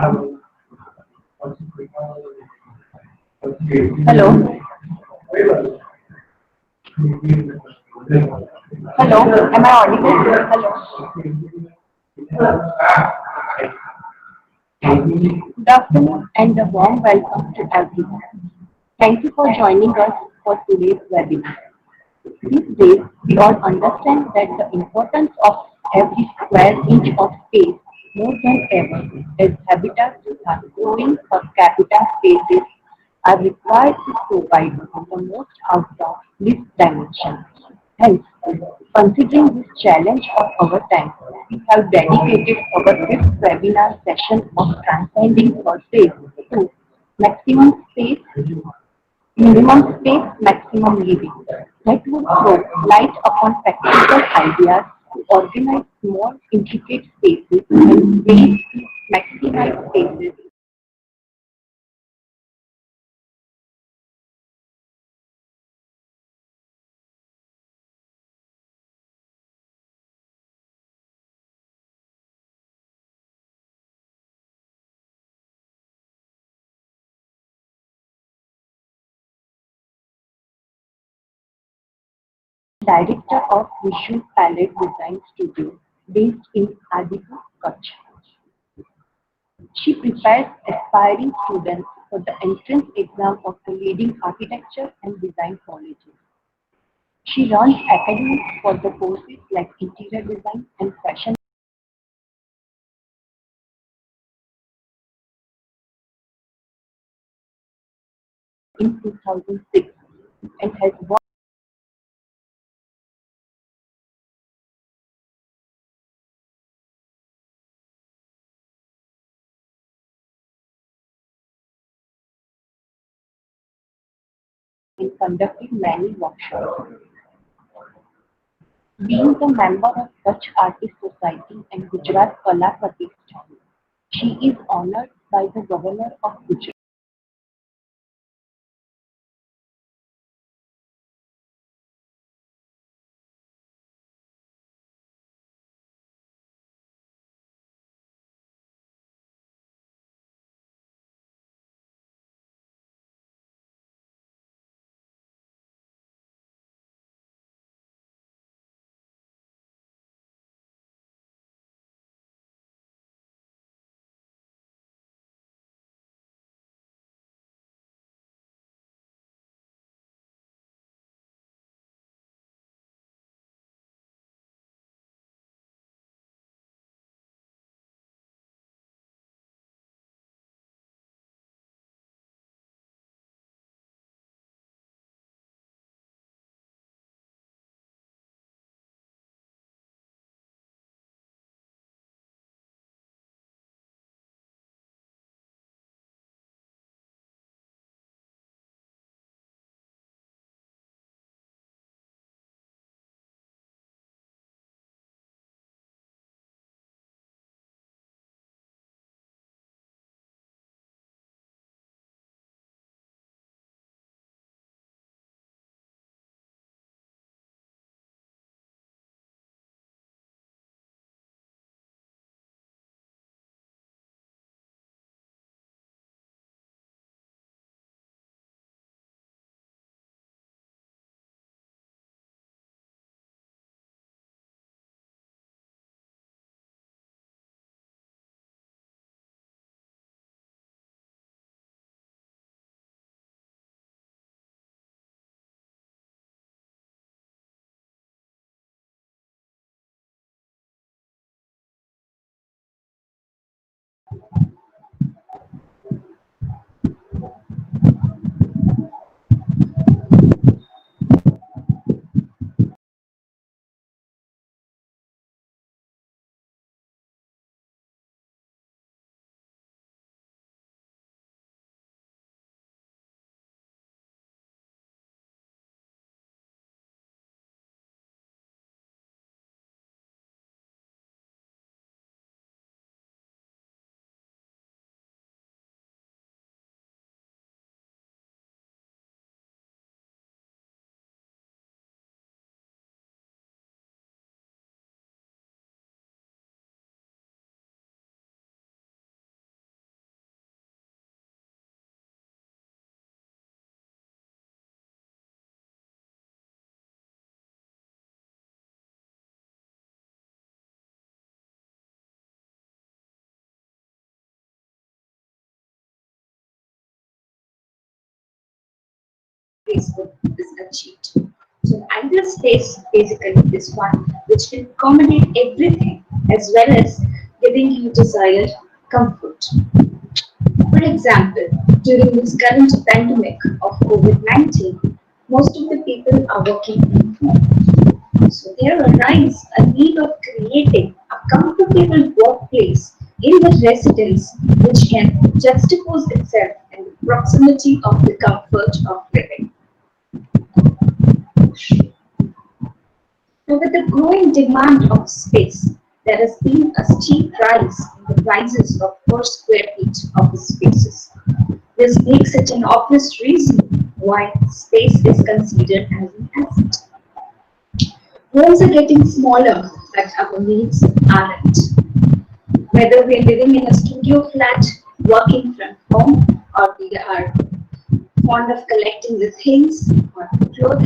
Hello. Hello. Am I audible? Hello. Good afternoon and a warm welcome to everyone. Thank you for joining us for today's webinar. These days, we all understand that the importance of every square inch of space more than ever, as habitats are growing per capita spaces are required to provide the most outdoor lived dimension. Hence, considering this challenge of our time, we have dedicated our fifth webinar session of Transcending Thursdays to maximum space minimum space, maximum living. That would throw light upon practical ideas to organize more intricate spaces and ways to maximize spaces. Director of Visual Palette Design Studio based in Adipur, Kutch. She prepares aspiring students for the entrance exam of the leading architecture and design colleges. She runs academies for the courses like interior design and fashion in 2006 and has worked in conducting many workshops. Being the member of Kutch Artist Society and Gujarat Kala Pratishthan, she is honored by the Governor of Gujarat space is achieved. So an ideal space basically is one which can accommodate everything as well as giving you desired comfort. For example, during this current pandemic of COVID-19, most of the people are working from home. So there arises a need of creating a comfortable workplace in the residence which can juxtapose itself in the proximity of the comfort of living. Now, with the growing demand of space, there has been a steep rise in the prices of per square feet of the spaces. This makes it an obvious reason why space is considered as an asset. Homes are getting smaller, but our needs aren't. Whether we're living in a studio flat, working from home, or we are fond of collecting the things, or cloth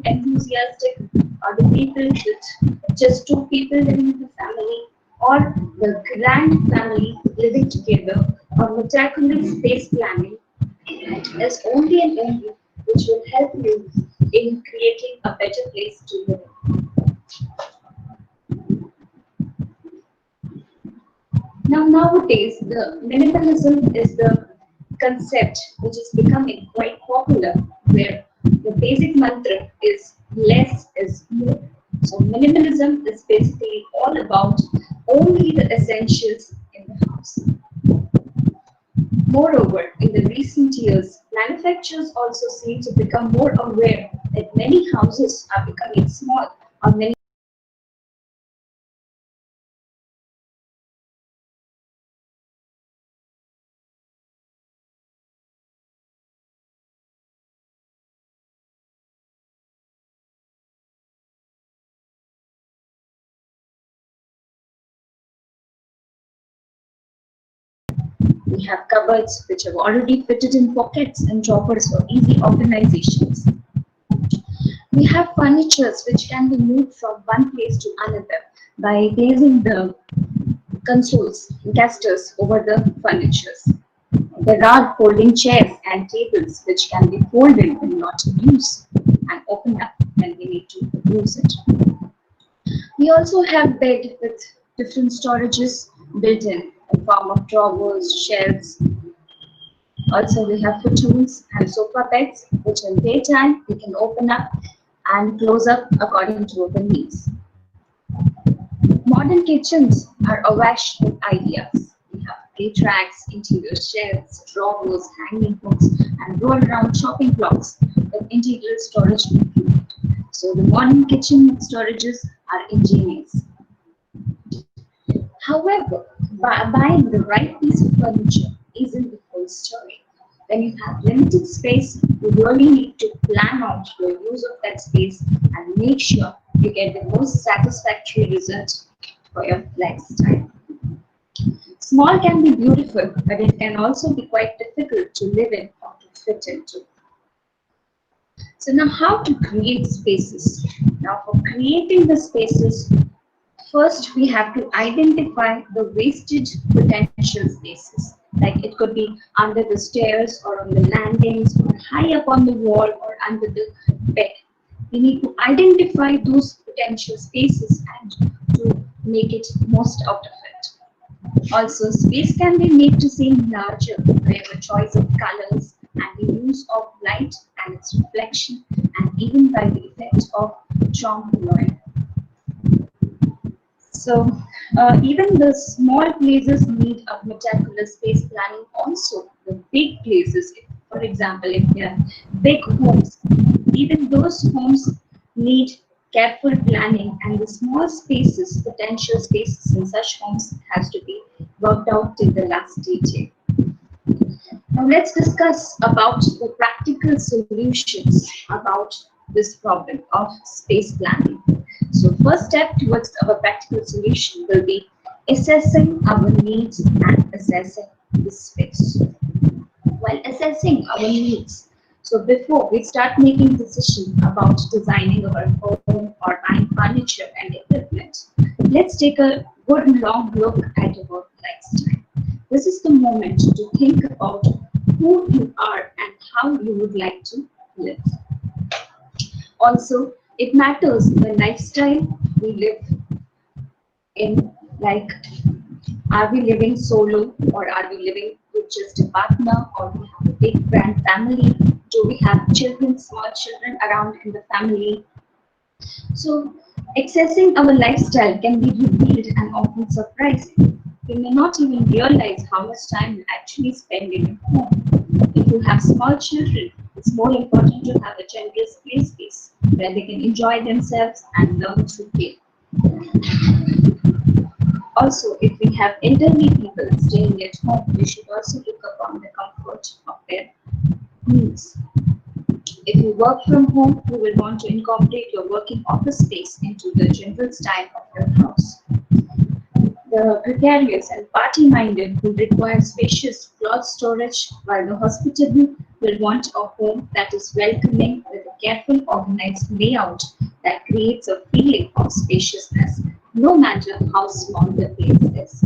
enthusiastic, or the people with just two people living in the family, or the grand family living together, or meticulous space planning is only and only which will help you in creating a better place to live in. Now, nowadays, the minimalism is the concept which is becoming quite popular, where the basic mantra is less is more. So, minimalism is basically all about only the essentials in the house. Moreover, in the recent years, manufacturers also seem to become more aware that many houses are becoming small, or many we have cupboards which have already fitted in pockets and drawers for easy organizations. We have furnitures which can be moved from one place to another by placing the consoles, casters over the furnitures. There are folding chairs and tables which can be folded when not in use and opened up when we need to use it. We also have bed with different storages built in form of drawers, shelves. Also, we have futons and sofa beds, which in daytime we can open up and close up according to our needs. Modern kitchens are awash with ideas. We have plate racks, interior shelves, drawers, hanging hooks, and roll-around shopping blocks with integral storage included. So the modern kitchen storages are ingenious. However, buying the right piece of furniture isn't the whole story. When you have limited space, you really need to plan out your use of that space and make sure you get the most satisfactory result for your lifestyle. Small can be beautiful, but it can also be quite difficult to live in or to fit into. So now how to create spaces? Now for creating the spaces, first we have to identify the wasted potential spaces. Like it could be under the stairs or on the landings or high up on the wall or under the bed. We need to identify those potential spaces and to make it most out of it. Also, space can be made to seem larger by a choice of colors and the use of light and its reflection, and even by the effect of Trompe. So, even the small places need a meticulous space planning. Also, the big places, for example, if they are big homes, even those homes need careful planning, and the small spaces, potential spaces in such homes has to be worked out till the last detail. Now let's discuss about the practical solutions about this problem of space planning. So first step towards our practical solution will be assessing our needs and assessing the space. While assessing our needs, so before we start making decisions about designing our home or buying furniture and equipment, let's take a good long look at our lifestyle. This is the moment to think about who you are and how you would like to live. Also, it matters the lifestyle we live in, like, are we living solo, or are we living with just a partner, or we have a big grand family? Do we have children, small children around in the family? So, accessing our lifestyle can be revealed and often surprising. We may not even realize how much time we actually spend in a home. If you have small children, it's more important to have a generous play space where they can enjoy themselves and learn to play. Also, if we have elderly people staying at home, we should also look upon the comfort of their needs. If you work from home, you will want to incorporate your working office space into the general style of your house. The gregarious and party-minded will require spacious cloth storage, while the hospitable will want a home that is welcoming with a careful organized layout that creates a feeling of spaciousness, no matter how small the place is.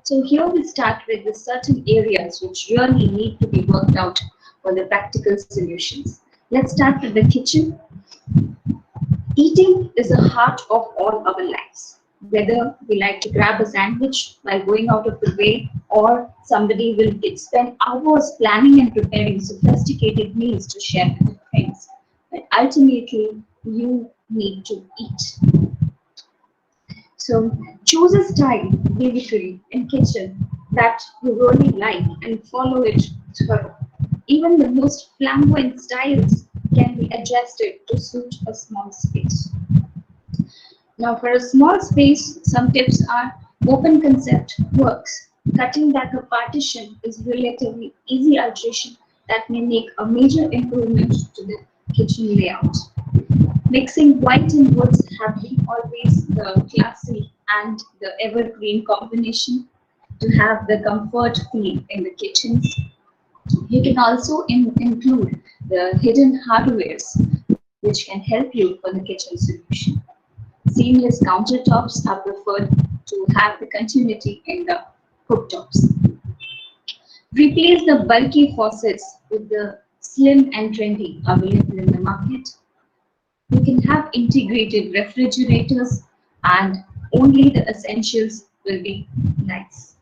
So here we start with the certain areas which really need to be worked out for the practical solutions. Let's start with the kitchen. Eating is the heart of all our lives. Whether we like to grab a sandwich while going out of the way, or somebody will spend hours planning and preparing sophisticated meals to share with their friends. But ultimately, you need to eat. So choose a style, basically, in kitchen that you really like and follow it through. Even the most flamboyant styles can be adjusted to suit a small space. Now, for a small space, some tips are: open concept works. Cutting back a partition is relatively easy alteration that may make a major improvement to the kitchen layout. Mixing white and woods have been always the classy and the evergreen combination to have the comfort feel in the kitchens. You can also include the hidden hardwares, which can help you for the kitchen solution. Seamless countertops are preferred to have the continuity in the cooktops. Replace the bulky faucets with the slim and trendy available in the market. You can have integrated refrigerators, and only the essentials will be nice.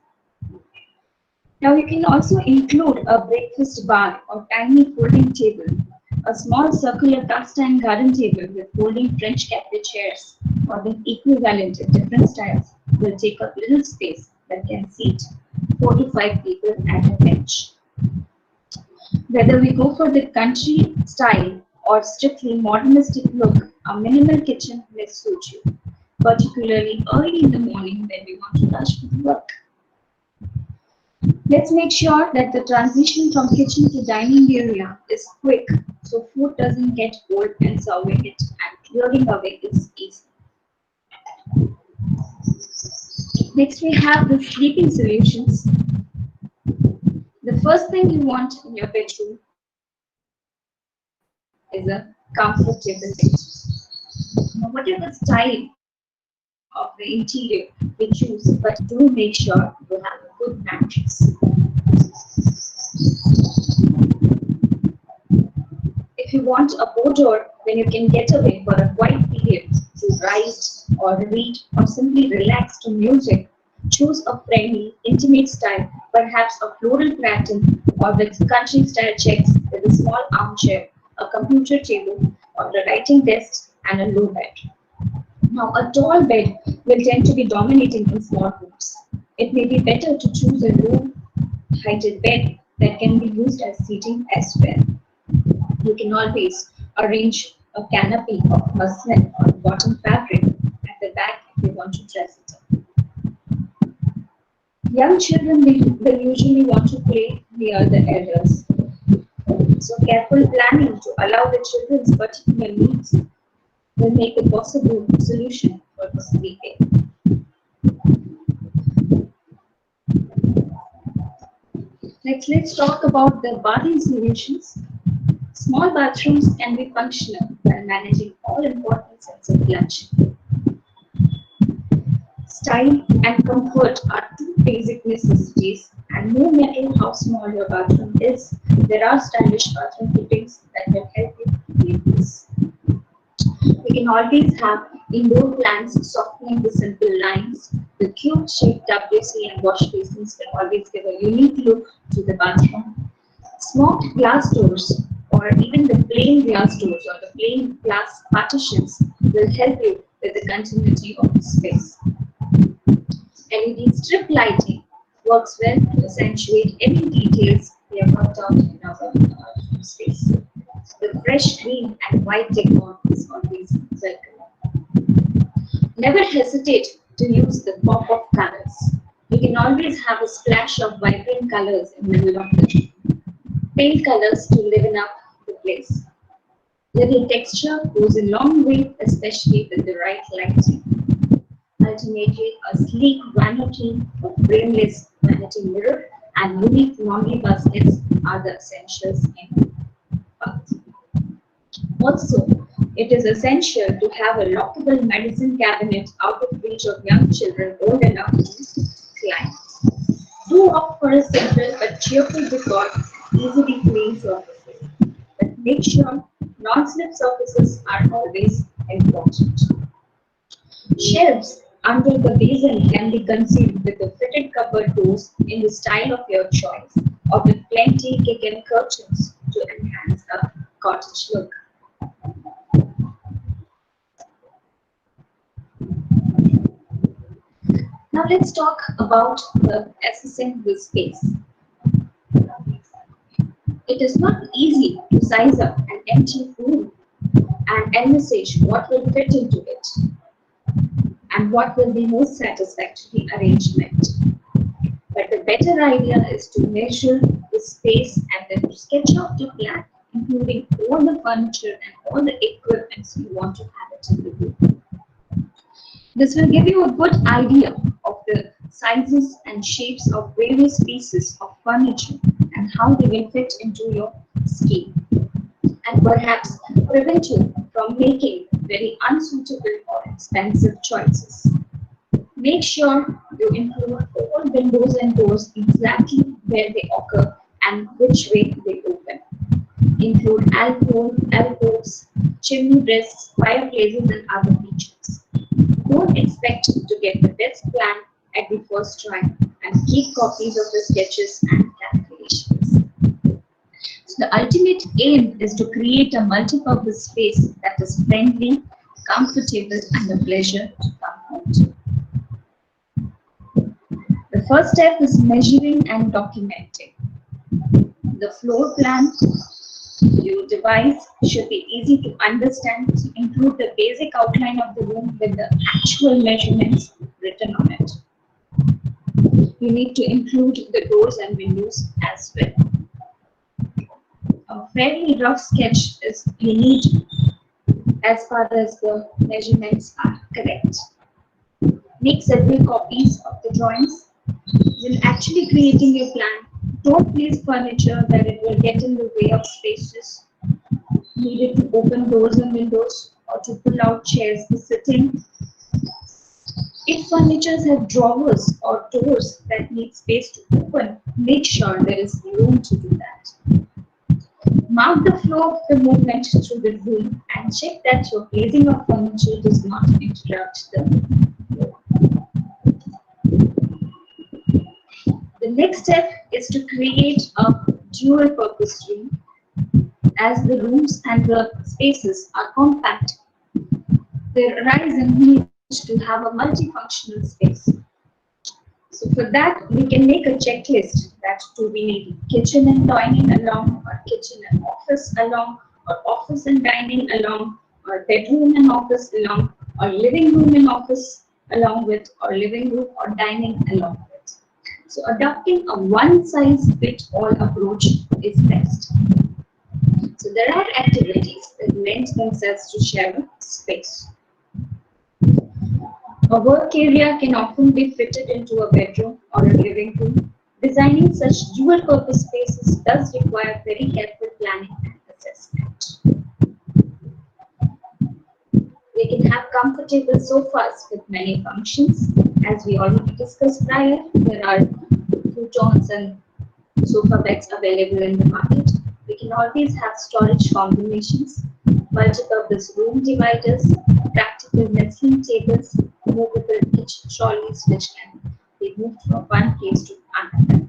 Now you can also include a breakfast bar or tiny folding table. A small circular cast iron garden table with folding French cafe chairs or the equivalent in different styles will take up little space that can seat 4 to 5 people at a bench. Whether we go for the country style or strictly modernistic look, a minimal kitchen may suit you, particularly early in the morning when we want to rush to work. Let's make sure that the transition from kitchen to dining area is quick so food doesn't get cold and serving it and clearing away is easy. Next we have the sleeping solutions. The first thing you want in your bedroom is a comfortable bed. Now, whatever style of the interior we choose, but do make sure you have a good mattress. If you want a boudoir when you can get away for a quiet period to write or read or simply relax to music, choose a friendly, intimate style, perhaps a floral pattern or with country style checks with a small armchair, a computer table, or a writing desk and a low bed. Now, a tall bed will tend to be dominating in small rooms. It may be better to choose a low-heighted bed that can be used as seating as well. You can always arrange a canopy of muslin or cotton fabric at the back if you want to dress it up. Young children will usually want to play near the elders. So careful planning to allow the children's particular needs will make a possible solution for the sleeping. Let's talk about the bathing solutions. Small bathrooms can be functional while managing all important sets of lunch. Style and comfort are two basic necessities, and no matter how small your bathroom is, there are stylish bathroom fittings that will help you create this. We can always have indoor plants softening the simple lines. The cube-shaped WC and wash basins can always give a unique look to the bathroom. Smoked glass doors or even the plain glass doors or the plain glass partitions will help you with the continuity of the space. LED strip lighting works well to accentuate any details we have worked out in our space. The fresh green and white decor is always welcome. Never hesitate to use the pop of colors. You can always have a splash of vibrant colors in the middle of the room. Pale colors to liven up the place. Little texture goes a long way, especially with the right lighting. Ultimately, a sleek vanity or frameless vanity mirror and unique laundry baskets are the essentials in bath. Also, it is essential to have a lockable medicine cabinet out of reach of young children old enough to climb. Do opt for a simple but cheerful decor, easily clean surfaces. But make sure non-slip surfaces are always important. Shelves under the basin can be concealed with the fitted cupboard doors in the style of your choice, or with plenty kick-in curtains to enhance a cottage look. Now let's talk about the assessing the space. It is not easy to size up an empty room and envisage what will fit into it and what will be most satisfactory arrangement. But the better idea is to measure the space and then to sketch out a plan, including all the furniture and all the equipment you want to have it in the room. This will give you a good idea of the sizes and shapes of various pieces of furniture and how they will fit into your scheme, and perhaps prevent you from making very unsuitable or expensive choices. Make sure you include all windows and doors exactly where they occur and which way they open. Include alcoves, chimney breasts, fireplaces, and other features. Don't expect to get the best plan at the first try, and keep copies of the sketches and calculations. So the ultimate aim is to create a multi-purpose space that is friendly, comfortable, and a pleasure to come home to. The first step is measuring and documenting. The floor plan you devise should be easy to understand. Include the basic outline of the room with the actual measurements written on it. You need to include the doors and windows as well. A fairly rough sketch is you need as far as the measurements are correct. Make several copies of the drawings. When actually creating your plan, don't place furniture that it will get in the way of spaces needed to open doors and windows or to pull out chairs for sitting. If furniture have drawers or doors that need space to open, make sure there is room to do that. Mark the flow of the movement through the room and check that your placing of furniture does not interrupt the flow. The next step is to create a dual purpose room. As the rooms and the spaces are compact, there arise a need to have a multifunctional space. So for that, we can make a checklist that do we need kitchen and dining along, or kitchen and office along, or office and dining along, or bedroom and office along, or living room and office along with, or living room or dining along with. So adopting a one-size-fits-all approach is best. So there are activities that lend themselves to sharing space. A work area can often be fitted into a bedroom or a living room. Designing such dual-purpose spaces does require very careful planning and assessment. We can have comfortable sofas with many functions. As we already discussed prior, there are futons and sofa beds available in the market. We can always have storage combinations, multi-purpose room dividers, practical nestling tables, movable kitchen trolleys which can be moved from one place to another.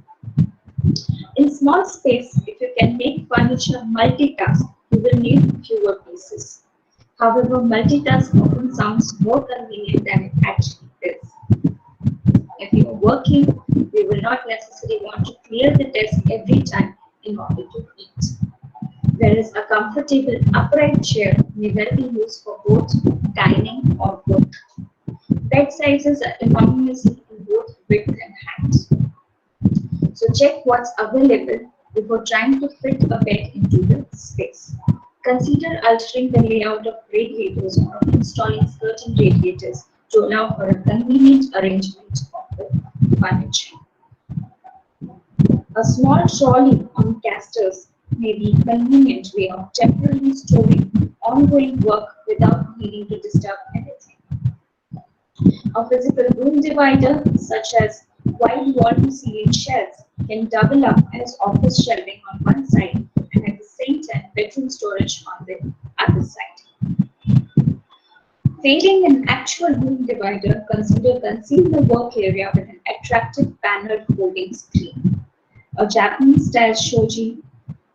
In small space, if you can make furniture multitask, you will need fewer pieces. However, multitask often sounds more convenient than it actually is. If you are working, you will not necessarily want to clear the desk every time in order to eat. Whereas a comfortable upright chair may well be used for both dining or work. Bed sizes are enormous in both width and height. So check what's available before trying to fit a bed into the space. Consider altering the layout of radiators or installing certain radiators to allow for a convenient arrangement of the furniture. A small trolley on casters may be a convenient way of temporarily storing ongoing work without needing to disturb anything. A physical room divider, such as wide wall-to-ceiling shelves, can double up as office shelving on one side and at the same time bedroom storage on the other side. Failing an actual room divider, consider conceal the work area with an attractive paneled folding screen. A Japanese-style shoji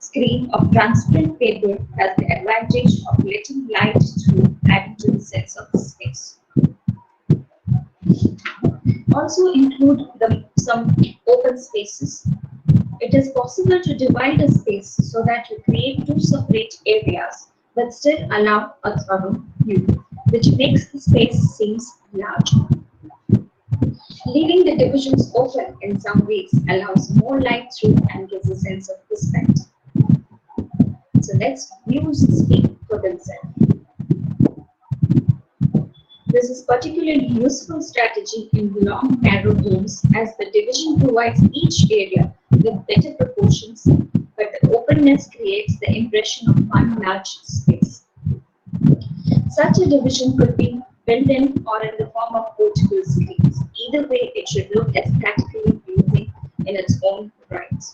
screen of transparent paper has the advantage of letting light through, adding to the sense of the space. Also include some open spaces. It is possible to divide a space so that you create two separate areas but still allow a thorough view, which makes the space seems larger. Leaving the divisions open in some ways allows more light through and gives a sense of perspective. So let's views speak for themselves. This is particularly useful strategy in long, narrow rooms as the division provides each area with better proportions, but the openness creates the impression of one large space. Such a division could be built in or in the form of portable screens. Either way, it should look aesthetically pleasing in its own right.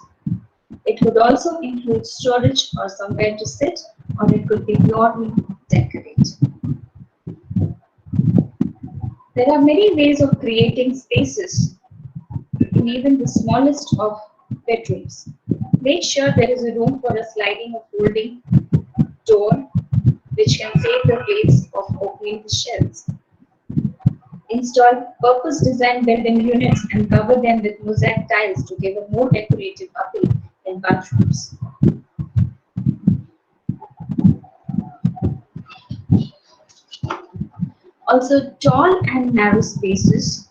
It could also include storage or somewhere to sit, or it could be purely decorate. There are many ways of creating spaces in even the smallest of bedrooms. Make sure there is a room for a sliding or folding door, which can save the place of opening the shelves. Install purpose-designed built-in units and cover them with mosaic tiles to give a more decorative appeal in bathrooms. Also, tall and narrow spaces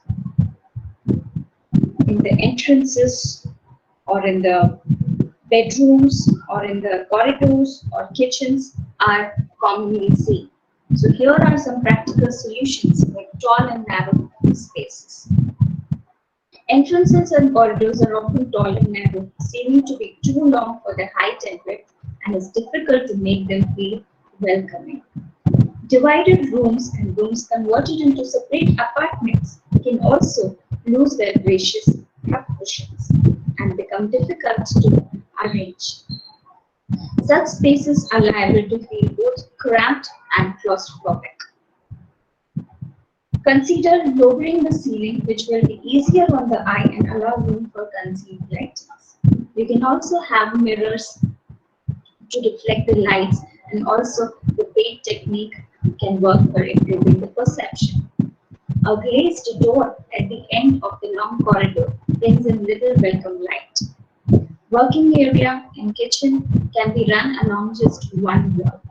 in the entrances or in the bedrooms or in the corridors or kitchens are commonly seen. So here are some practical solutions like tall and narrow spaces. Entrances and corridors are often tall and narrow, seeming to be too long for their height and width, and it's difficult to make them feel welcoming. Divided rooms and rooms converted into separate apartments can also lose their gracious proportions and become difficult to arrange. Such spaces are liable to feel both cramped and claustrophobic. Consider lowering the ceiling, which will be easier on the eye and allow room for concealed lightings. You can also have mirrors to reflect the lights, and also the paint technique can work for improving the perception. A glazed door at the end of the long corridor brings in little welcome light. Working area and kitchen can be run along just one wall.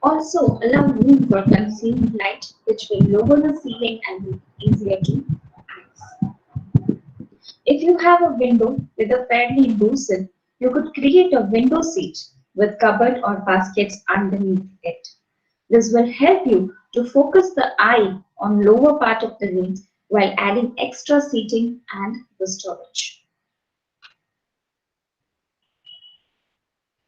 Also, allow room for concealed light, which will lower the ceiling and be easier to access. If you have a window with a fairly low sill, you could create a window seat with cupboard or baskets underneath it. This will help you to focus the eye on lower part of the room while adding extra seating and the storage.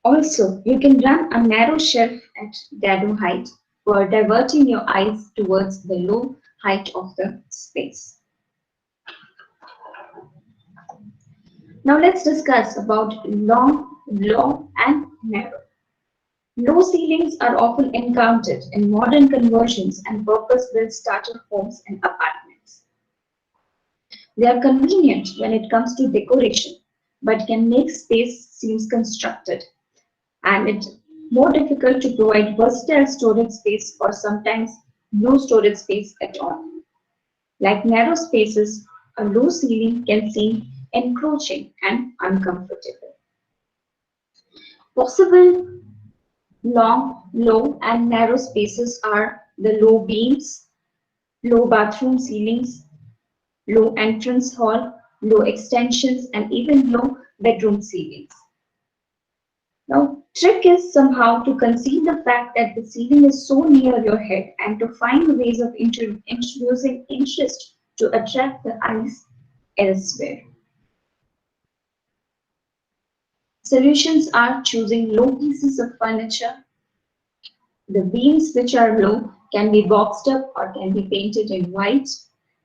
Also, you can run a narrow shelf at dado height for diverting your eyes towards the low height of the space. Now let's discuss about long, low, and narrow. Low ceilings are often encountered in modern conversions and purpose-built starter homes and apartments. They are convenient when it comes to decoration, but can make space seems constructed and it's more difficult to provide versatile storage space or sometimes no storage space at all. Like narrow spaces, a low ceiling can seem encroaching and uncomfortable. Possible long, low, and narrow spaces are the low beams, low bathroom ceilings, low entrance hall, low extensions, and even low bedroom ceilings. Now, trick is somehow to conceal the fact that the ceiling is so near your head and to find ways of introducing interest to attract the eyes elsewhere. Solutions are choosing low pieces of furniture. The beams which are low can be boxed up or can be painted in white.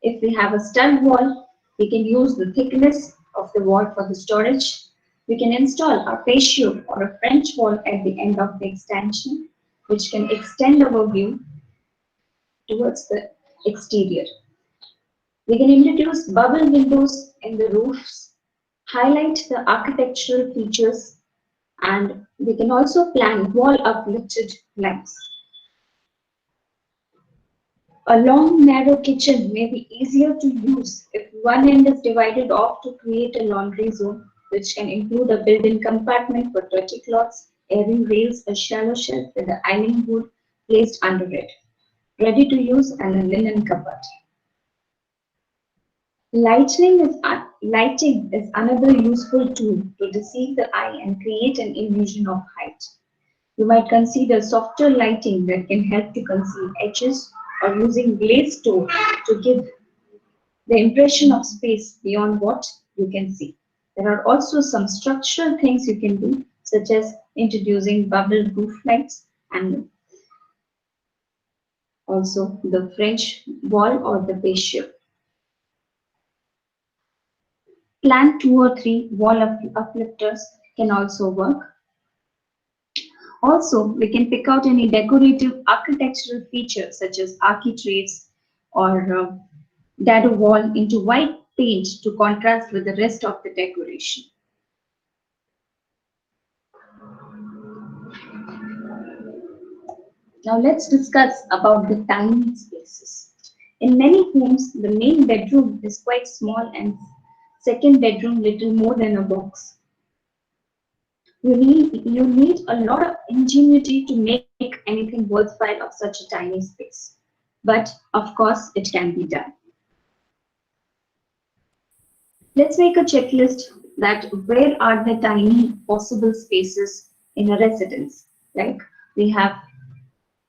If we have a stud wall, we can use the thickness of the wall for the storage. We can install a patio or a French wall at the end of the extension, which can extend our view towards the exterior. We can introduce bubble windows in the roofs, highlight the architectural features, and we can also plan wall uplifted lights. A long, narrow kitchen may be easier to use if one end is divided off to create a laundry zone, which can include a built-in compartment for dirty cloths, airing rails, a shallow shelf with an ironing board placed under it, ready to use, and a linen cupboard. Lighting is another useful tool to deceive the eye and create an illusion of height. You might consider softer lighting that can help to conceal edges or using glazed door to give the impression of space beyond what you can see. There are also some structural things you can do, such as introducing bubble roof lights and also the French wall or the patio. Plan 2 or 3 wall uplifters can also work. Also, we can pick out any decorative architectural features such as architraves or dado wall into white paint to contrast with the rest of the decoration. Now let's discuss about the tiny spaces. In many homes, the main bedroom is quite small and second bedroom little more than a box. You need a lot of ingenuity to make anything worthwhile of such a tiny space. But of course, it can be done. Let's make a checklist that where are the tiny possible spaces in a residence. Like we have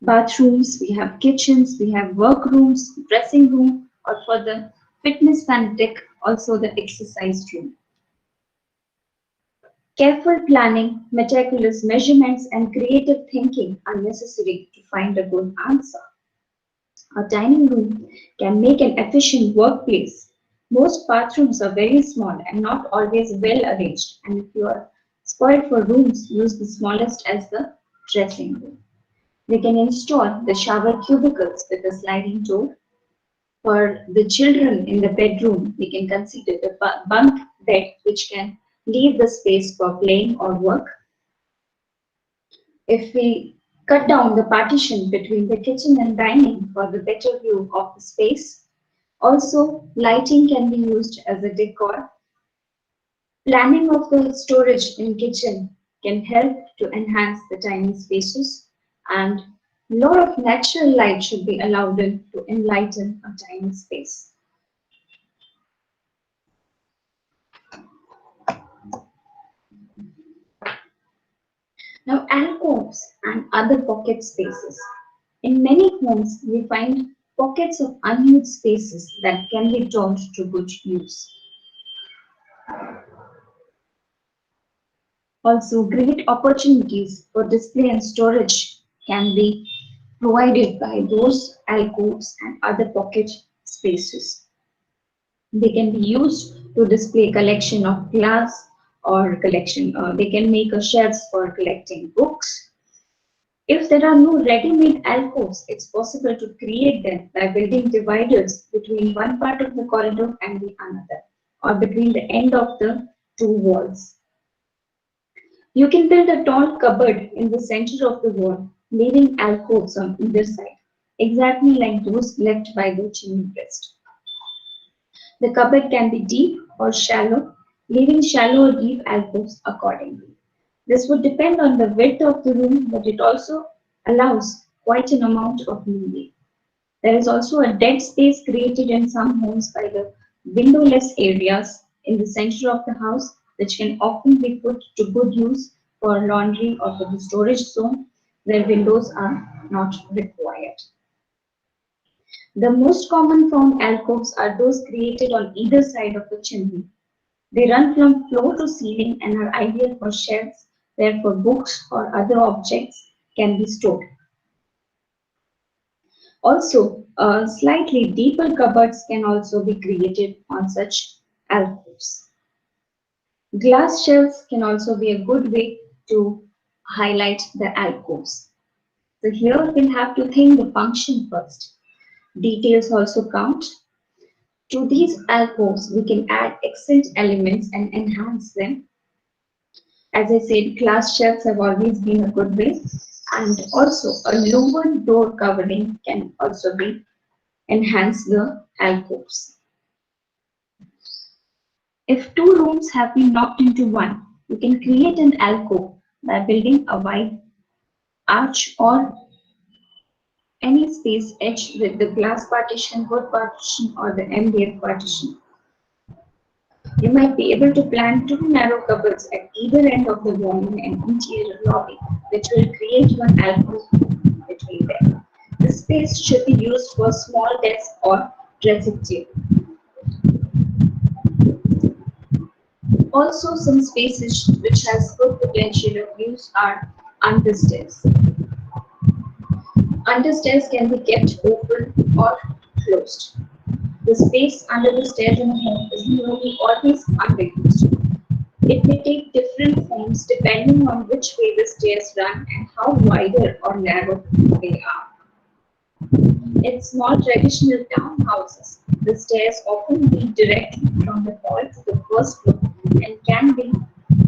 bathrooms, we have kitchens, we have workrooms, dressing room, or for the fitness fanatic, also the exercise room. Careful planning, meticulous measurements, and creative thinking are necessary to find a good answer. A dining room can make an efficient workplace. Most bathrooms are very small and not always well arranged, and if you are spoiled for rooms, use the smallest as the dressing room. We can install the shower cubicles with a sliding door. For the children in the bedroom, we can consider the bunk bed, which can leave the space for playing or work. If we cut down the partition between the kitchen and dining for the better view of the space, also lighting can be used as a decor. Planning of the storage in kitchen can help to enhance the tiny spaces, and a lot of natural light should be allowed in to enlighten a tiny space. Now, alcoves and other pocket spaces. In many homes, we find pockets of unused spaces that can be turned to good use. Also, great opportunities for display and storage can be provided by those alcoves and other pocket spaces. They can be used to display collection of glass or collection. They can make a shelves for collecting books. If there are no ready-made alcoves, it's possible to create them by building dividers between one part of the corridor and the another, or between the end of the two walls. You can build a tall cupboard in the center of the wall, leaving alcoves on either side, exactly like those left by the chimney breast. The cupboard can be deep or shallow, leaving shallow or deep alcoves accordingly. This would depend on the width of the room, but it also allows quite an amount of leeway. There is also a dead space created in some homes by the windowless areas in the center of the house, which can often be put to good use for laundry or for the storage zone where windows are not required. The most common form alcoves are those created on either side of the chimney. They run from floor to ceiling and are ideal for shelves where for books or other objects can be stored. Also, slightly deeper cupboards can also be created on such alcoves. Glass shelves can also be a good way to highlight the alcoves. So here we'll have to think the function first. Details also count. To these alcoves, we can add accent elements and enhance them. As I said, glass shelves have always been a good way, and also a lower door covering can also be enhance the alcoves. If two rooms have been knocked into one, you can create an alcove by building a wide arch or any space edged with the glass partition, wood partition, or the MDF partition. You might be able to plan two narrow cupboards at either end of the wall in an interior lobby, which will create one alcove between them. The space should be used for small desk or dressing table. Also, some spaces which has good potential of use are understairs. Understairs can be kept open or closed. The space under the stairs in a home is nearly always underused. It may take different forms depending on which way the stairs run and how wider or narrow they are. In small traditional townhouses, the stairs often lead directly from the hall to the first floor and can be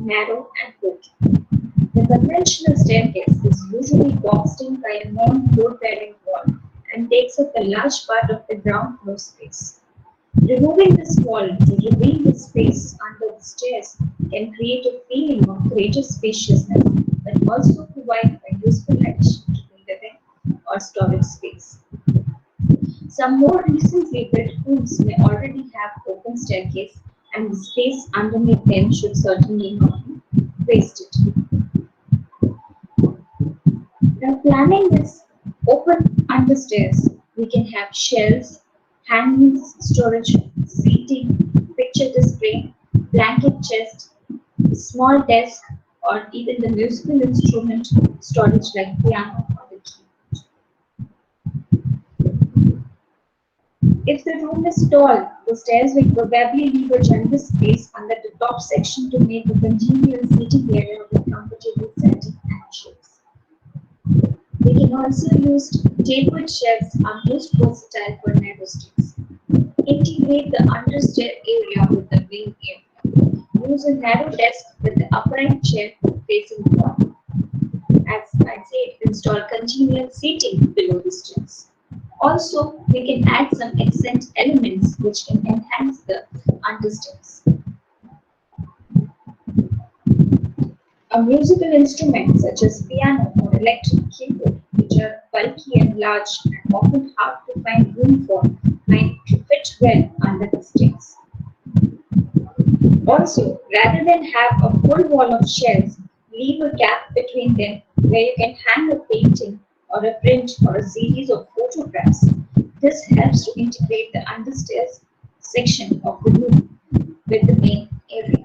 narrow and broken. The conventional staircase is usually boxed in by a non-load-bearing wall and takes up a large part of the ground floor space. Removing this wall to reveal the space under the stairs can create a feeling of greater spaciousness but also provide a useful addition to the living or storage space. Some more recently built homes may already have open staircase and the space underneath them should certainly not be wasted. Now planning this open understairs, we can have shelves, hanging storage, seating, picture display, blanket chest, small desk, or even the musical instrument storage like piano or the keyboard. If the room is tall, the stairs will probably leave a generous space under the top section to make a congenial seating area with comfortable setting and chairs. We can also use tapered shelves are most versatile for narrow stairs. Integrate the understair area with the wing area. Use a narrow desk with the upright chair facing forward. As I said, install congenial seating below the stairs. Also, we can add some accent elements which can enhance the understairs. A musical instrument such as piano or electric keyboard, which are bulky and large and often hard to find room for, might fit well under the stairs. Also, rather than have a full wall of shelves, leave a gap between them where you can hang a painting or a print or a series of photographs. This helps to integrate the understairs section of the room with the main area.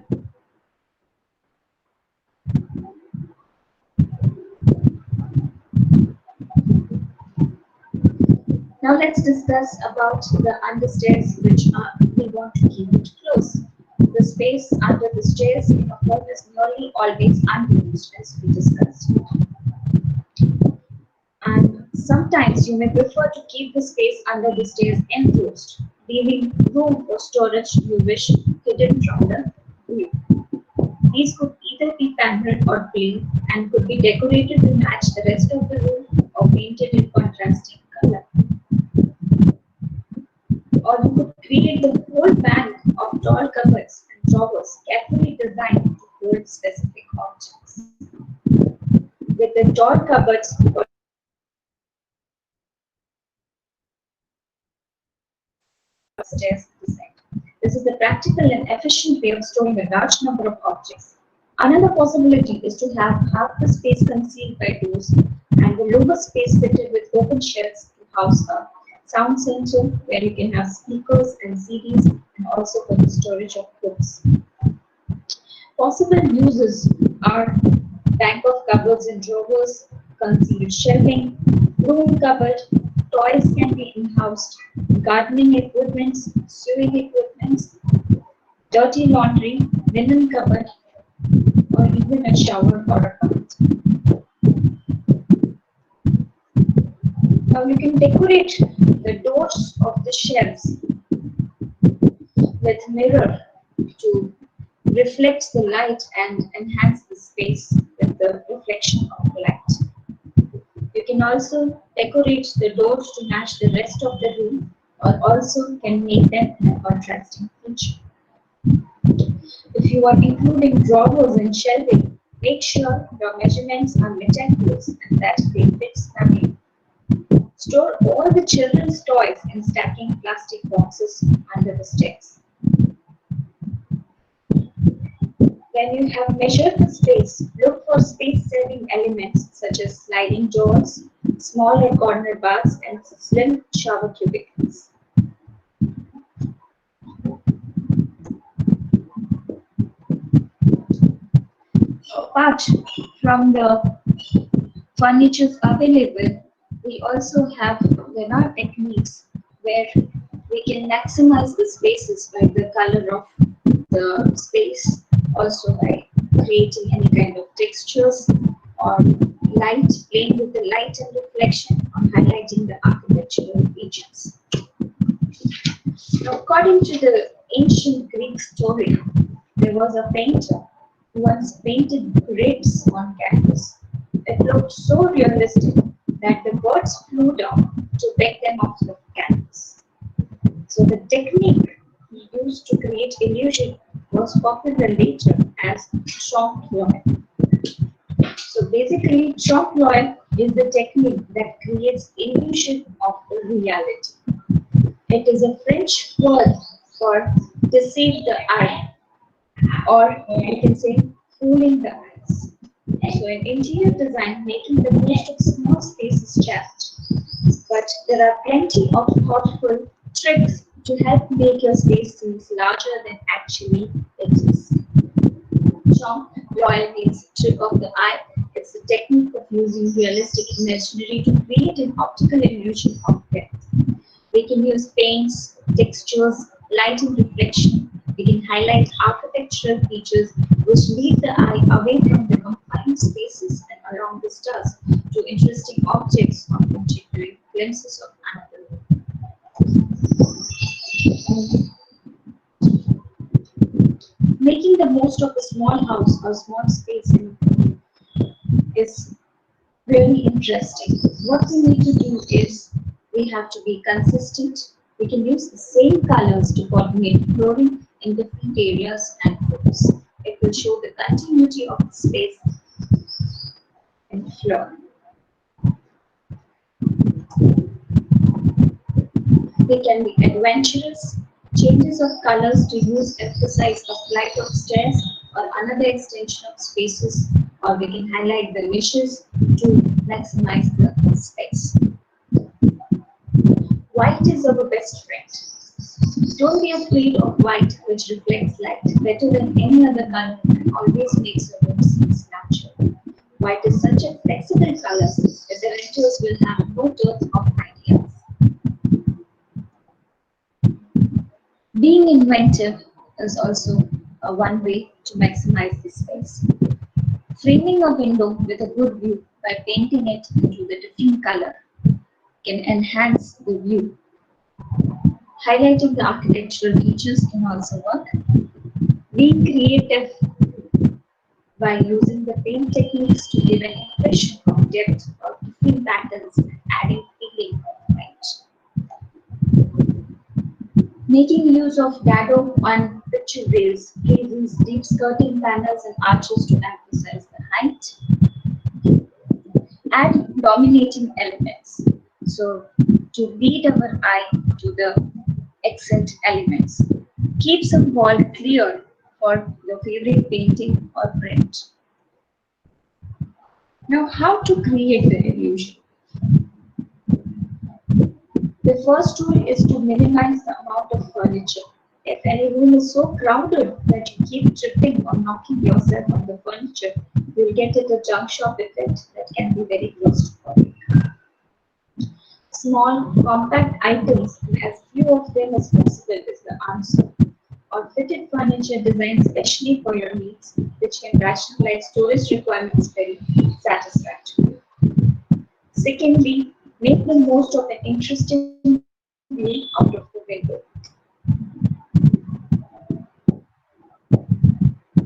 Now let's discuss about the understairs which we want to keep it close. The space under the stairs in a home is nearly always unused, as we discussed. And sometimes you may prefer to keep the space under the stairs enclosed, leaving room for storage you wish hidden from the view. These could either be paneled or plain and could be decorated to match the rest of the room or painted in contrasting color. Or you could create the whole bank of tall cupboards and drawers carefully designed to hold specific objects. With the tall cupboards or stairs descent. This is a practical and efficient way of storing a large number of objects. Another possibility is to have half the space concealed by doors and the lower space fitted with open shelves to house a sound sensor where you can have speakers and CDs and also for the storage of books. Possible uses are bank of cupboards and drawers, concealed shelving, broom cupboard, toys can be in-housed, gardening equipments, sewing equipments, dirty laundry, linen cupboard, or even a shower or a cupboard. Now you can decorate the doors of the shelves with mirror to reflect the light and enhance the space with the reflection of light. You can also decorate the doors to match the rest of the room or also can make them in a contrasting feature. If you are including drawers and shelving, make sure your measurements are meticulous and that they fit snugly. Store all the children's toys in stacking plastic boxes under the stairs. When you have measured the space, look for space-saving elements such as sliding doors, smaller corner bars, and slim shower cubicles. Apart from the furnitures available, we also have there are techniques where we can maximize the spaces by the color of the space, also by creating any kind of textures or light, playing with the light and reflection or highlighting the architectural features. Now, according to the ancient Greek story, there was a painter who once painted grapes on canvas. It looked so realistic that the birds flew down to peck them off the canvas. So the technique he used to create illusion was popular later as Trompe. So basically, Trompe is the technique that creates illusion of reality. It is a French word for deceive the eye, or you can say fooling the eyes. So in interior design, making the most of small space is challenging, but there are plenty of thoughtful tricks to help make your space seem larger than actually it is. Trompe l'oeil means trick of the eye. It's a technique of using realistic imagery to create an optical illusion of depth. We can use paints, textures, light and reflection. We can highlight architectural features which lead the eye away from the confined spaces and around the stars to interesting objects or particular glimpses of another. Making the most of a small house or small space is really interesting. What we need to do is we have to be consistent. We can use the same colors to coordinate flooring in different areas and groups. It will show the continuity of the space and floor. They can be adventurous. Changes of colors to use emphasize the flight of stairs or another extension of spaces, or we can highlight the niches to maximize the space. White is our best friend. Don't be afraid of white, which reflects light better than any other color and always makes a room seem natural. White is such a flexible color that the renters will have no dearth of ideas. Being inventive is also one way to maximize the space. Framing a window with a good view by painting it into the different color can enhance the view. Highlighting the architectural features can also work. Being creative by using the paint techniques to give an impression of depth or different patterns, adding feeling of light. Making use of dado on picture rails, using deep skirting panels and arches to emphasize the height. Add dominating elements. So, to lead our eye to the accent elements. Keep some wall clear for your favorite painting or print. Now, how to create the illusion? The first tool is to minimize the amount of furniture. If any room is so crowded that you keep tripping or knocking yourself on the furniture, you'll get at a junk shop effect that can be very claustrophobic. Small, compact items and as few of them as possible is the answer. Or fitted furniture designed specially for your needs, which can rationalize storage requirements very satisfactorily. Secondly, make the most of an interesting view out of the window.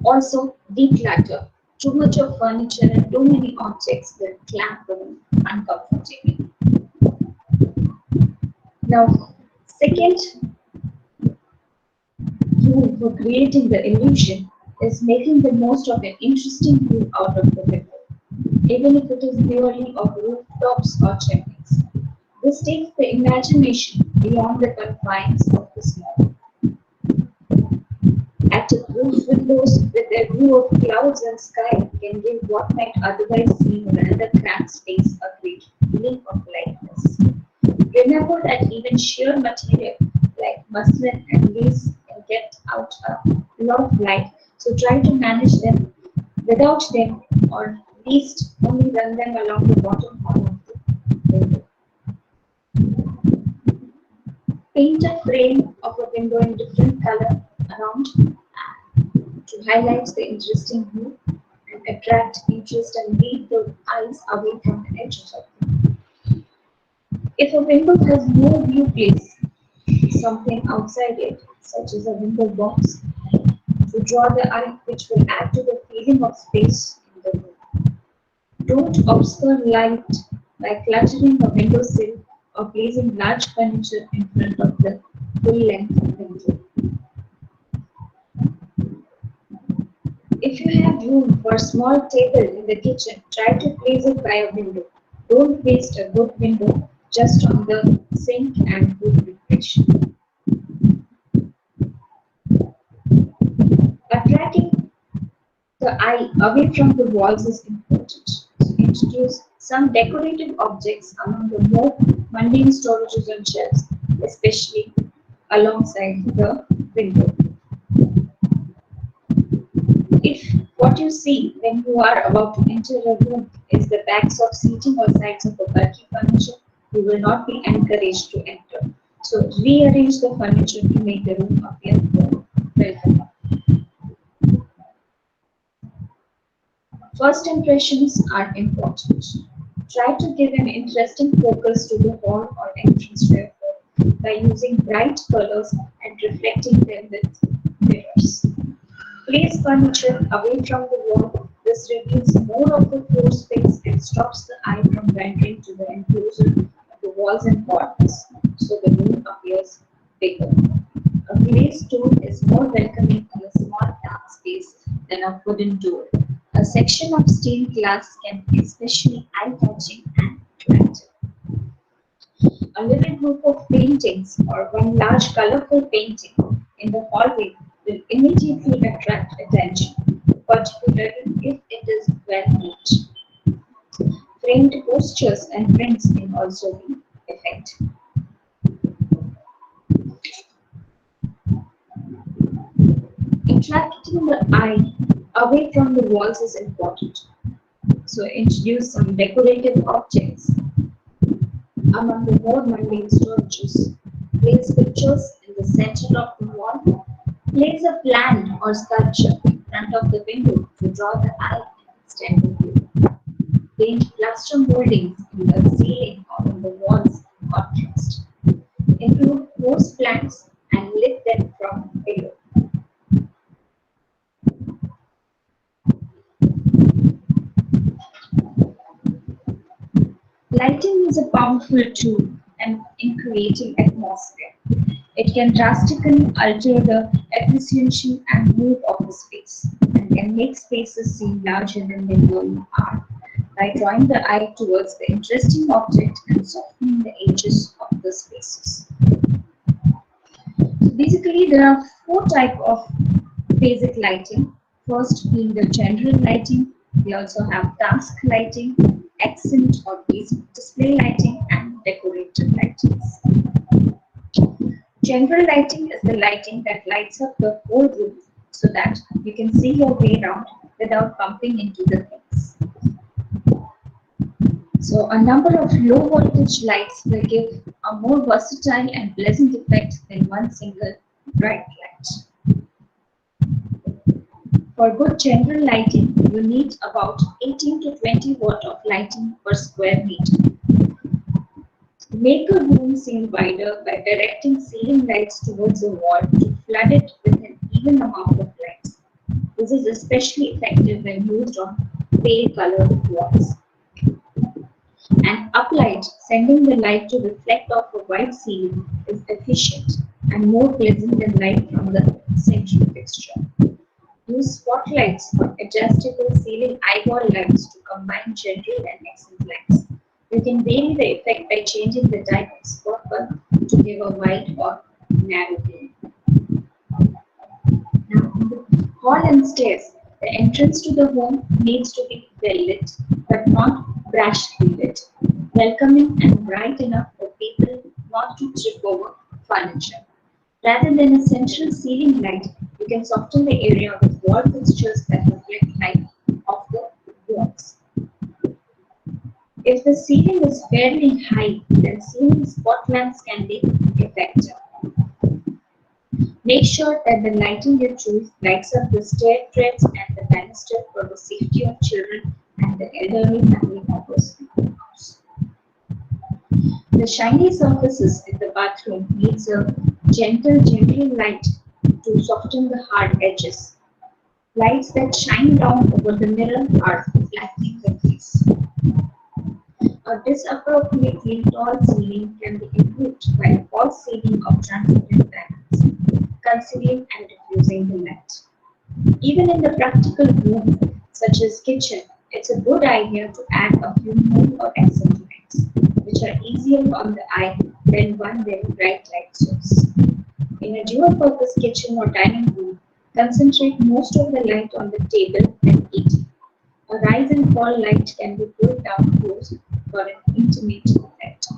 Also, declutter. Too much of furniture and too many objects will clamp the room uncomfortably. Now, second rule for creating the illusion is making the most of an interesting view out of the window, even if it is purely of rooftops or chimneys. This takes the imagination beyond the confines of the small. Attic roof windows with their view of clouds and sky can give what might otherwise seem a rather cramped space a great feeling of lightness. Remember that even sheer material like muslin and lace can get out a lot of light, so try to manage them without them or at least only run them along the bottom corner of the window. Paint a frame of a window in different color around to highlight the interesting view and attract interest and lead the eyes away from the edges of it. If a window has no view place, something outside it, such as a window box, to draw the eye, which will add to the feeling of space in the room. Don't obscure light by cluttering a windowsill or placing large furniture in front of the full-length window. If you have room for a small table in the kitchen, try to place it by a window. Don't waste a good window just on the sink and food reflection. Attracting the eye away from the walls is important. So introduce some decorative objects among the more mundane storages and shelves, especially alongside the window. If what you see when you are about to enter a room is the backs of seating or sides of the bulky furniture, you will not be encouraged to enter. So rearrange the furniture to make the room appear more welcoming. First impressions are important. Try to give an interesting focus to the hall or entranceway by using bright colors and reflecting them with mirrors. Place furniture away from the wall. This reveals more of the floor space and stops the eye from wandering to the enclosure of the walls and corners, so the room appears bigger. A glazed door is more welcoming in a small dark space than a wooden door. A section of stained glass can be especially eye-catching and attractive. A little group of paintings or one large colorful painting in the hallway will immediately attract attention, particularly if it is well lit. Framed posters and prints can also be effective. Attracting the eye away from the walls is important. So introduce some decorative objects among the more mundane storages. Place pictures in the center of the wall Place a plant or sculpture in front of the window to draw the eye and extend the view. Paint plaster moldings in the ceiling or on the walls in contrast. Include rose plants and lit them from below. Lighting is a powerful tool in creating atmosphere. It can drastically alter the efficiency and mood of the space and can make spaces seem larger than they really are by drawing the eye towards the interesting object and softening the edges of the spaces. So basically, there are four types of basic lighting. First being the general lighting. We also have task lighting, accent or basic display lighting, and decorative lightings. General lighting is the lighting that lights up the whole room so that you can see your way around without bumping into the things. So a number of low voltage lights will give a more versatile and pleasant effect than one single bright light. For good general lighting, you need about 18 to 20 watt of lighting per square meter. Make a room seem wider by directing ceiling lights towards the wall to flood it with an even amount of light. This is especially effective when used on pale colored walls. An uplight, sending the light to reflect off a white ceiling, is efficient and more pleasant than light from the central fixture. Use spotlights or adjustable ceiling eyeball lights to combine general and accent lights. You can vary the effect by changing the type of spot bulb to give a wide or narrow beam. Now, in the hall and stairs, the entrance to the home needs to be well lit, but not brashly lit, welcoming and bright enough for people not to trip over furniture. Rather than a central ceiling light, you can soften the area with wall fixtures that reflect light off the walls. If the ceiling is fairly high, then ceiling spot lamps can be effective. Make sure that the lighting you choose lights up the stair treads and the banister for the safety of children and the elderly family members in the house. The shiny surfaces in the bathroom needs a gentle light to soften the hard edges. Lights that shine down over the mirror are flattening the face. A disappropriately tall ceiling can be improved by a false ceiling of transparent panels, concealing and diffusing the light. Even in the practical room, such as kitchen, it's a good idea to add a few mood or accent lights, which are easier on the eye than one very bright light source. In a dual-purpose kitchen or dining room, concentrate most of the light on the table and eating. A rise and fall light can be pulled down close for an intimate effect.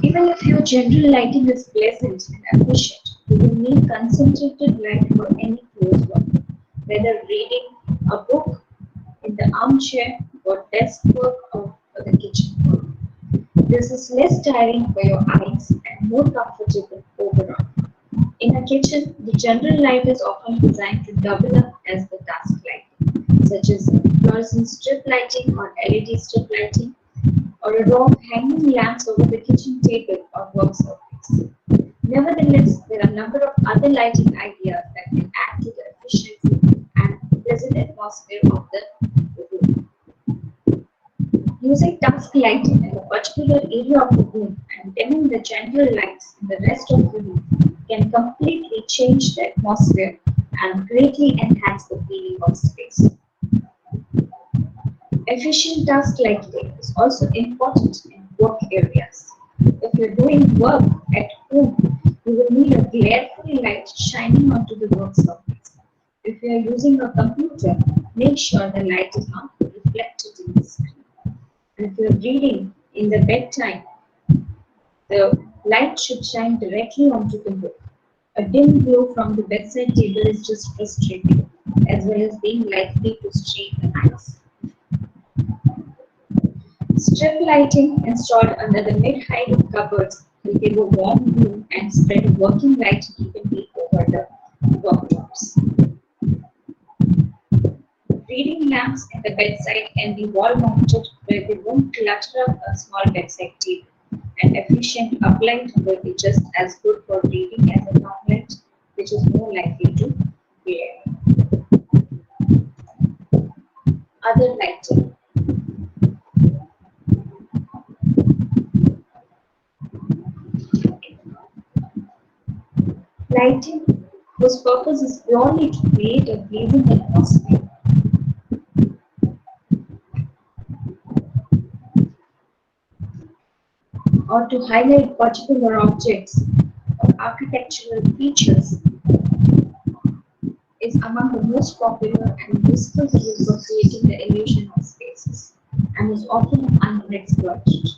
Even if your general lighting is pleasant and efficient, you will need concentrated light for any close work, whether reading a book in the armchair or desk work or for the kitchen work. This is less tiring for your eyes and more comfortable overall. In a kitchen, the general light is often designed to double up as the task light, such as fluorescent strip lighting or LED strip lighting, or a row of hanging lamps over the kitchen table or work surface. Nevertheless, there are a number of other lighting ideas that can add to the efficiency and pleasant atmosphere of the room. Using task lighting in a particular area of the room and dimming the general lights in the rest of the room can completely change the atmosphere and greatly enhance the feeling of space. Efficient task lighting is also important in work areas. If you're doing work at home, you will need a glare-free light shining onto the work surface. If you are using a computer, make sure the light is not reflected in the screen. And if you're reading in the bedtime, the light should shine directly onto the book. A dim glow from the bedside table is just frustrating, as well as being likely to strain the eyes. Strip lighting installed under the mid-height of cupboards We give a warm room and spread a working light evenly over the worktops. Reading lamps at the bedside can be wall mounted where they won't clutter up a small bedside table. An efficient uplight will be just as good for reading as a downlight, which is more likely to glare. Other lighting. Lighting whose purpose is purely to create a pleasing atmosphere or to highlight particular objects or architectural features is among the most popular and useful tools for creating the illusion of spaces and is often underexploited.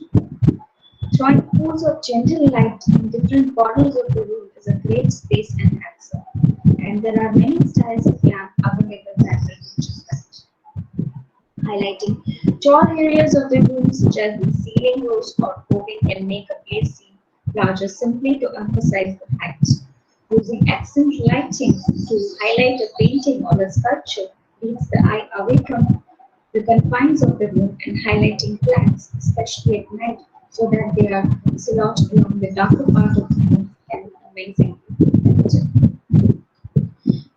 Throwing pools of gentle light in different corners of the room is a great space enhancer, and there are many styles of lamp available that will just that. Highlighting torn areas of the room, such as the ceiling rows or coving, can make a place seem larger simply to emphasize the height. Using accent lighting to highlight a painting or a sculpture leads the eye away from the confines of the room and highlighting plants, especially at night, so that they are silhouetted along the darker part of the room can be amazing.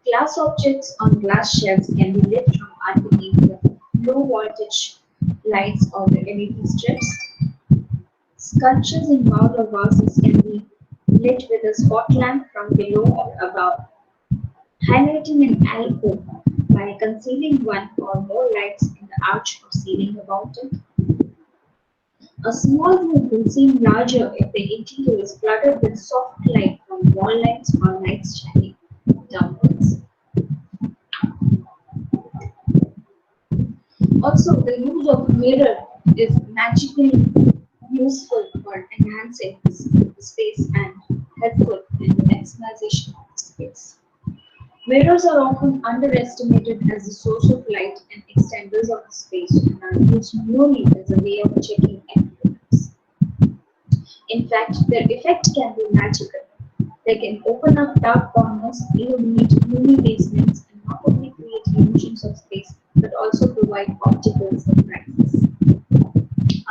Glass objects on glass shelves can be lit from underneath the low voltage lights or the LED strips. Sculptures in marble vases can be lit with a spot lamp from below or above. Highlighting an alcove by concealing one or more lights in the arch or ceiling about it. A small room will seem larger if the interior is flooded with soft light from wall lights or lights shining downwards. Also, the use of mirror is magically useful for enhancing the space and helpful in the maximization of the space. Mirrors are often underestimated as a source of light and extenders of the space and are used merely as a way of checking envelopes. In fact, their effect can be magical. They can open up dark corners, illuminate gloomy basements, and not only create illusions of space but also provide optical surprises.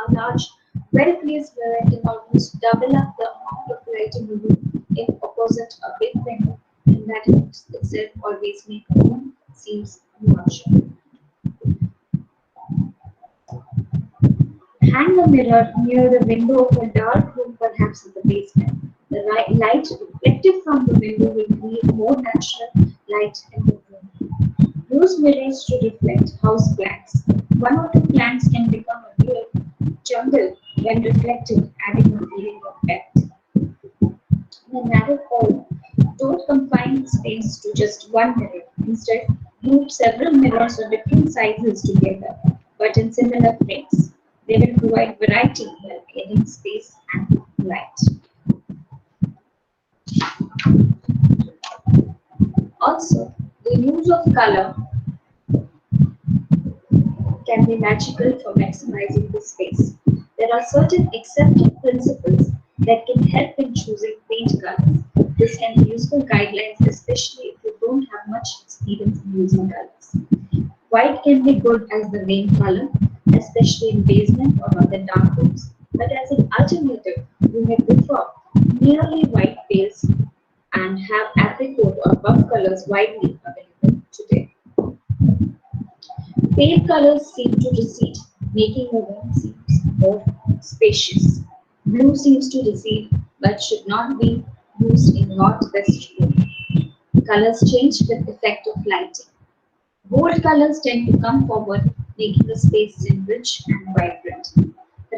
A large, well-placed mirror can almost double up the amount of light in the room if opposite a big window, and that in itself always makes a room seems larger. Hang a mirror near the window of a dark room, perhaps in the basement. The light reflected from the window will create more natural light in the room. Use mirrors to reflect house plants. One or two plants can become a real jungle when reflected, adding a feeling of depth. In a narrow hall, don't confine the space to just one mirror. Instead, group several mirrors of different sizes together, but in similar frames. They will provide variety while adding space and light. Also, the use of color can be magical for maximizing the space. There are certain accepted principles that can help in choosing paint colors. This can be useful guidelines, especially if you don't have much experience in using colors. White can be good as the main color, especially in basement or other dark rooms. But as an alternative, you may prefer nearly white base and have apricot or buff colors widely available today. Pale colors seem to recede, making the room seems more spacious. Blue seems to recede, but should not be used in northwest room. Colors change with effect of lighting. Bold colors tend to come forward, making the space seem rich and vibrant.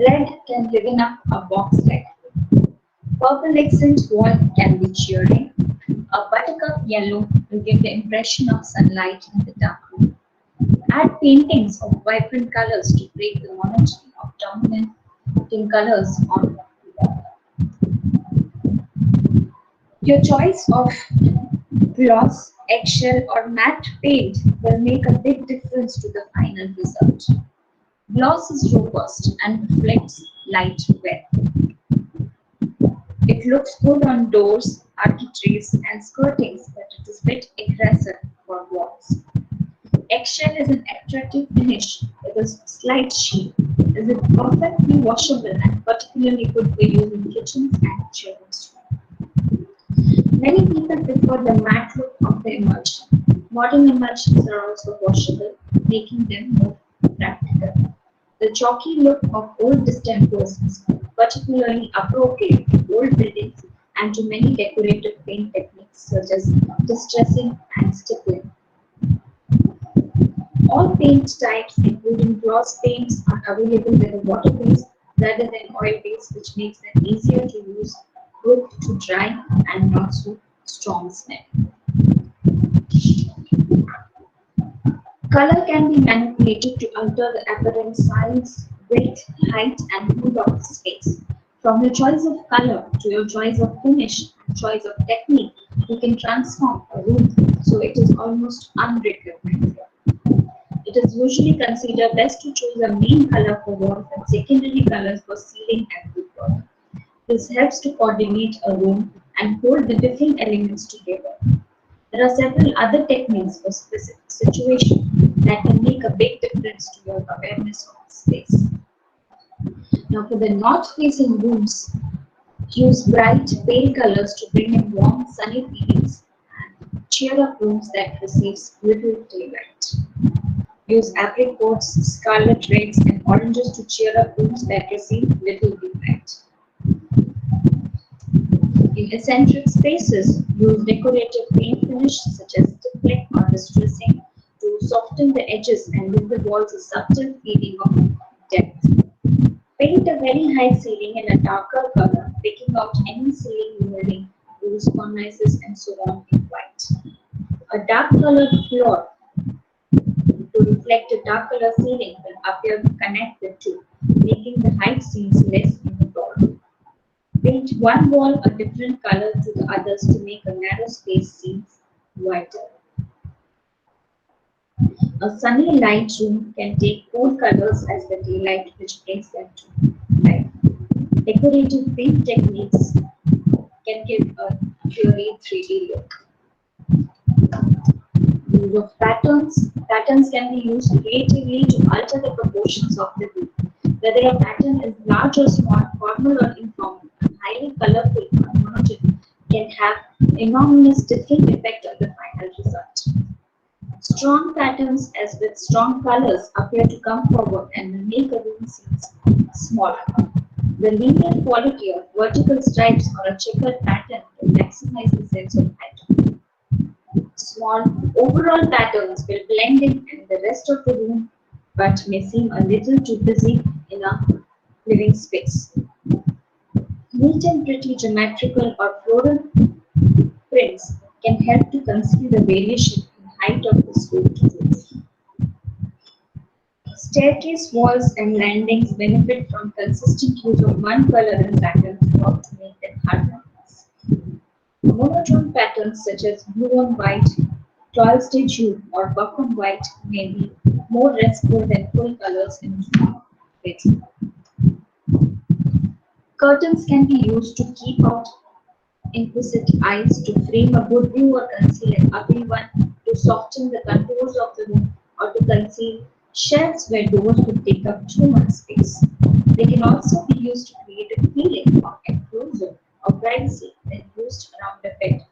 Red can liven up a box like room. Purple accent wall can be cheering. A buttercup yellow will give the impression of sunlight in the dark room. Add paintings of vibrant colors to break the monotony of dominating colors on the wall. Your choice of gloss, eggshell, or matte paint will make a big difference to the final result. Gloss is robust and reflects light well. It looks good on doors, architraves, and skirtings, but it is a bit aggressive for walls. Eggshell is an attractive finish with a slight sheen. It is perfectly washable and particularly good for use in kitchens and children's rooms. Many people prefer the matte look of the emulsion. Modern emulsions are also washable, making them more practical. The chalky look of old distempers is particularly appropriate to old buildings and to many decorative paint techniques such as distressing and stippling. All paint types, including gloss paints, are available with a water base rather than oil base, which makes them easier to use, quick to dry, and not so strong smell. Color can be manipulated to alter the apparent size, width, height, and mood of the space. From your choice of color to your choice of finish and choice of technique, you can transform a room so it is almost unrecognizable. It is usually considered best to choose a main color for walls and secondary colors for ceiling and woodwork. This helps to coordinate a room and hold the different elements together. There are several other techniques for specific situations that can make a big difference to your awareness of the space. Now, for the north-facing rooms, use bright, pale colors to bring in warm, sunny feelings and cheer up rooms that receives little daylight. Use apricots, scarlet reds, and oranges to cheer up rooms that receive little daylight. In eccentric spaces, use decorative paint finish such as stippling or distressing to soften the edges and give the walls a subtle feeling of depth. Paint a very high ceiling in a darker color, picking out any ceiling mirroring, roofs, cornices, and so on in white. A dark colored floor to reflect a dark color ceiling will appear to connect the two, making the height scenes less intolerable. Paint one wall a different color to the others to make a narrow space seem wider. A sunny light room can take cool colors as the daylight which brings them to life. Decorative paint techniques can give a cheery 3D look. Use of patterns. Patterns can be used creatively to alter the proportions of the room. Whether a pattern is large or small, formal or informal, highly colorful or monotone, can have enormous different effect on the final result. Strong patterns, as with strong colors, appear to come forward and make a room seem smaller. The linear quality of vertical stripes or a checkered pattern can maximize the sense of pattern. Small overall patterns will blend in the rest of the room but may seem a little too busy in a living space. Neat and pretty geometrical or floral prints can help to conceal the variation in height of the slope to roof. Staircase walls and landings benefit from consistent use of one color and pattern throughout to make them harmonious. Monotone patterns such as blue on white, Cloistered hue, or buff on white may be more restful than full colors in small spaces. Curtains can be used to keep out inquisitive eyes, to frame a good view or conceal an ugly one, to soften the contours of the room, or to conceal shelves where doors could take up too much space. They can also be used to create a feeling of enclosure or privacy when used around a bed.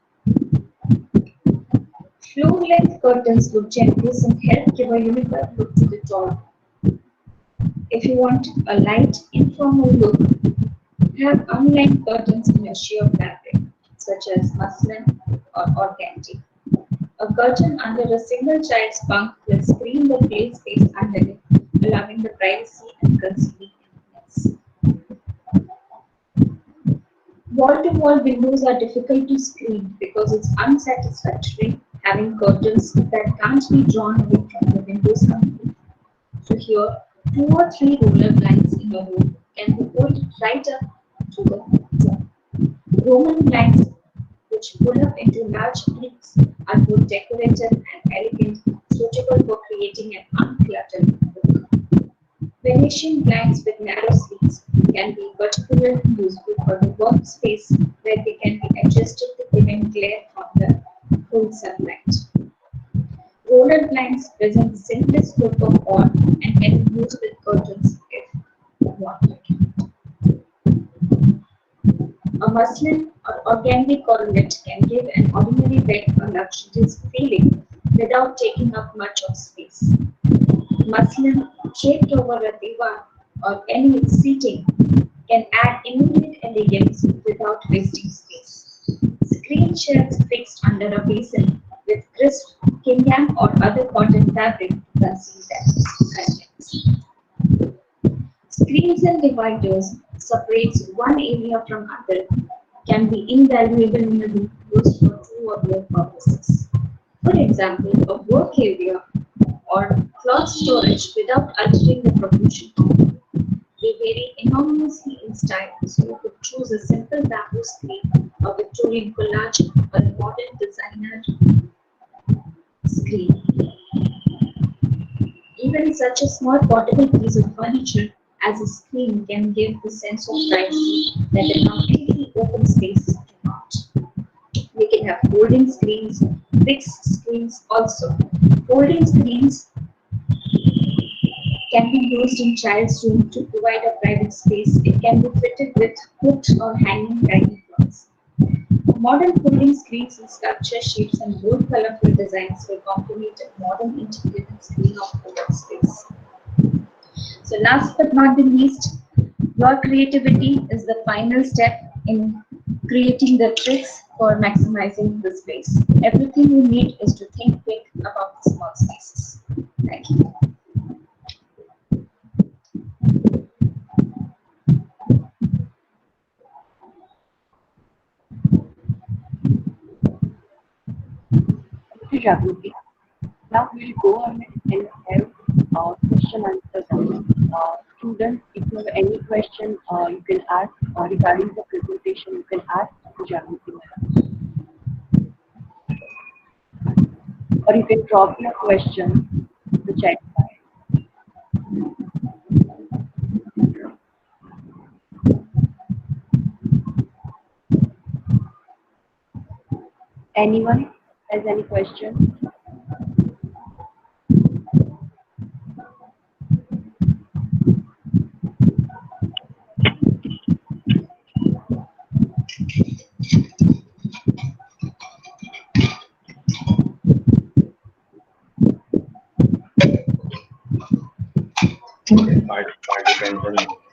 Floor-length curtains look generous and help give a uniform look to the door. If you want a light, informal look, have unlined curtains in a sheer fabric, such as muslin or organdy. A curtain under a single child's bunk will screen the play space underneath, allowing the privacy and concealing emptiness. Wall-to-wall windows are difficult to screen because it's unsatisfactory having curtains that can't be drawn away from the windows completely. So here, 2 or 3 roller blinds in a row can be pulled right up to the wall. Roman blinds, which pull up into large bricks, are both decorative and elegant, suitable for creating an uncluttered look. Venetian blinds with narrow sleeves can be particularly useful for the workspace where they can be adjusted to prevent glare from the full sunlight. Roller blinds present the simplest look of all and can be used with curtains if wanted. A muslin or organdy correlate can give an ordinary bed a luxurious feeling without taking up much of space. Muslin draped over a divan or any seating can add immediate elegance without wasting space. Screen shelves fixed under a basin with crisp gingham or other cotton fabric to conceal their contents. Screens and dividers separates one area from other can be invaluable in a room used for two or more purposes. For example, a work area or cloth storage without altering the proportion. They vary enormously in style, so you could choose a simple bamboo screen, a Victorian collage, or a modern designer screen. Even such a small portable piece of furniture as a screen can give the sense of privacy that a completely open space cannot. We can have folding screens, fixed screens also. Folding screens can be used in child's room to provide a private space. It can be fitted with hooked or hanging dining cloths. Modern folding screens in sculpture shapes and bold colorful designs will complement a modern integrated screen of the workspace. So last but not the least, your creativity is the final step in creating the tricks for maximizing the space. Everything you need is to think big about the small spaces. Thank you. Thank you, Jagruti. Now we'll go ahead and have question answer session. Students, if you have any question, you can ask regarding the presentation. You can ask to Jagruti madam, or you can drop your question in the chat box. Anyone has any question? Depends on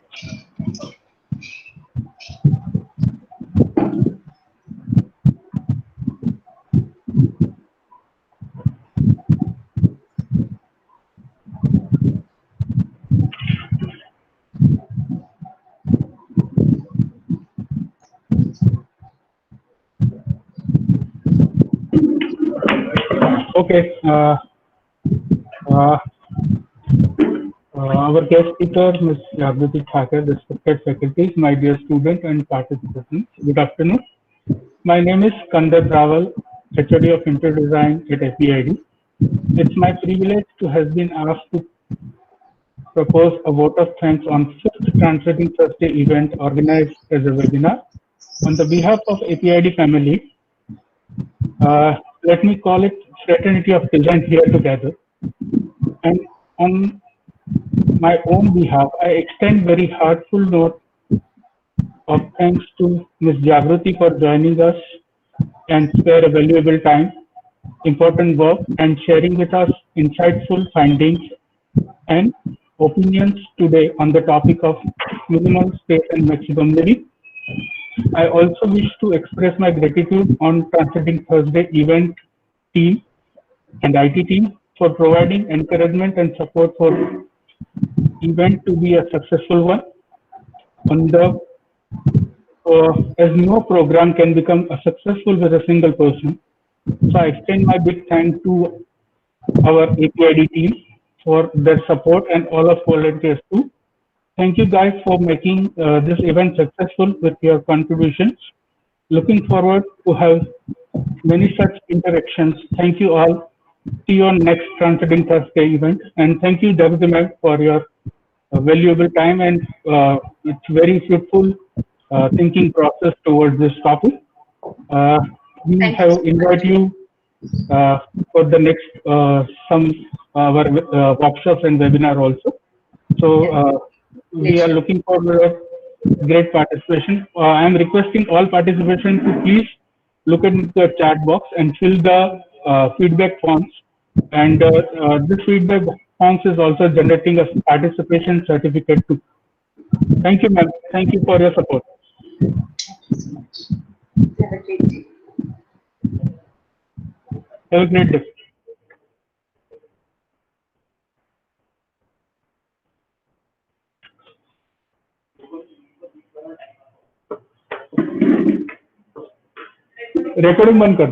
Okay. Uh, our guest speaker, Ms. Jagruti Thakur, respected faculties, my dear students and participants, good afternoon. My name is Kandar Raval, HOD of Interior Design at FEID. It's my privilege to have been asked to propose a vote of thanks on 5th Transcending Thursday event organized as a webinar. On the behalf of FEID family, let me call it fraternity of design here together. And on my own behalf, I extend very heartful note of thanks to Ms. Jagruti for joining us and spare a valuable time, important work, and sharing with us insightful findings and opinions today on the topic of minimal space and maximum living. I also wish to express my gratitude on Transcending Thursday event team and IT team for providing encouragement and support for event to be a successful one. On the as no program can become a successful with a single person, so I extend my big thanks to our APID team for their support and all of volunteers too. Thank you guys for making this event successful with your contributions. Looking forward to have many such interactions. Thank you all. See you on next Transcending Thursday event. And thank you, Jagruti ma'am, for your valuable time, and it's very fruitful thinking process towards this topic. Uh, we Thank you have so much. invited you uh, for the next some our workshops and webinar also. So we are Pleasure. looking for great participation. I am requesting all participation to please look at the chat box and fill the feedback forms. And this feedback forms is also generating a participation certificate too. Thank you, ma'am. Thank you for your support. Have a great day. Have a great day. Recording बंद कर